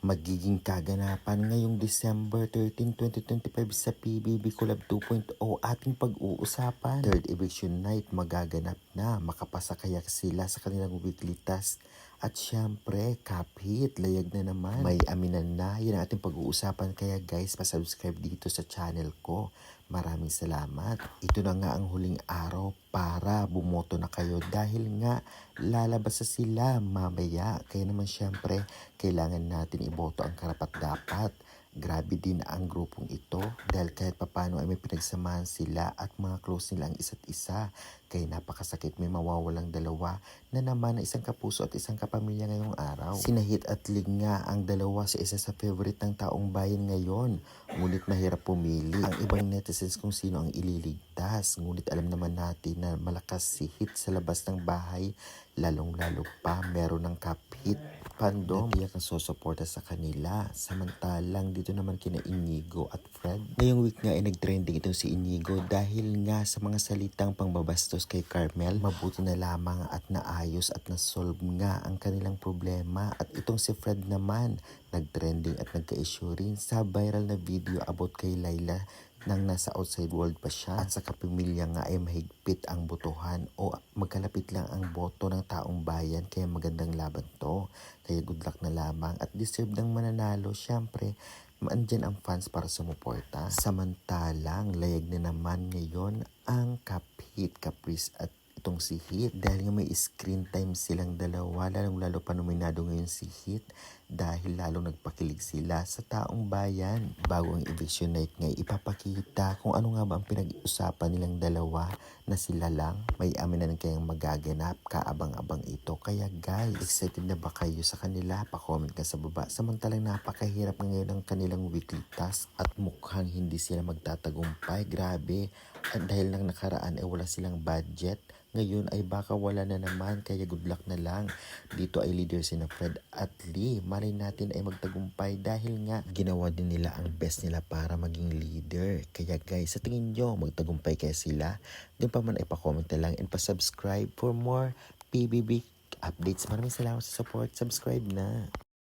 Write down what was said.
Magiging kaganapan ngayong December 13, 2025 sa PBB Collab 2.0 ating pag-uusapan. Third eviction night magaganap na, makapasa kaya sila sa kanilang weekly task. At syempre, kapit, layag na naman. May aminan na, yun ang ating pag-uusapan. Kaya guys, pasubscribe dito sa channel ko. Maraming salamat. Ito na nga ang huling araw para bumoto na kayo dahil nga lalabas na sila mamaya. Kaya naman syempre, kailangan natin iboto ang karapat-dapat. Grabe din ang grupong ito dahil kahit papano ay may pinagsamahan sila at mga close nila ang isa't isa. Kaya napakasakit, may mawawalang dalawa na naman na isang kapuso at isang kapamilya ngayong araw. Sinahit at Ling nga ang dalawa sa isa sa favorite ng taong bayan ngayon. Ngunit mahirap pumili ang ibang netizens kung sino ang ililigtas. Ngunit alam naman natin na malakas si Hit sa labas ng bahay. Lalong-lalo pa meron ng kapit fandom na tiyak ang susuporta sa kanila. Samantalang dito naman kina Inigo at Fred. Ngayong week nga ay nag-trending itong si Inigo dahil nga sa mga salitang pangbabastos kay Carmel. Mabuti na lamang at naayos at nasolve nga ang kanilang problema. At itong si Fred naman nag-trending at nagka-issue rin sa viral na video about kay Laila nang nasa outside world pa siya at sa kapamilya nga ay mahigpit ang botohan o magkalapit lang ang boto ng taong bayan kaya magandang laban to. Kaya good luck na lamang at deserve ng mananalo. Syempre, andyan ang fans para sumuporta. Samantalang, layag na naman ngayon ang Kapit, Caprice at itong si Hit. Dahil nga may screen time silang dalawa, lalong-lalo pa nominado ngayon si Hit dahil lalong nagpakilig sila sa taong bayan. Bago ang eviction night nga, ipapakita kung ano nga ba ang pinag-usapan nilang dalawa na sila lang. May aminan kayang magaganap, kaabang-abang ito. Kaya guys, excited na ba kayo sa kanila? Pa-comment ka sa baba. Samantalang napakahirap ngayon ang kanilang weekly task at mukhang hindi sila magtatagumpay. Grabe. At dahil nang nakaraan ay wala silang budget, ngayon ay baka wala na naman, kaya good luck na lang. Dito ay leader sina Fred at Lee. Malay natin ay magtagumpay dahil nga ginawa din nila ang best nila para maging leader. Kaya guys, sa tingin nyo magtagumpay kaya sila? Doon pa man ay pa-comment na lang and pa-subscribe for more PBB updates. Maraming salamat sa support. Subscribe na.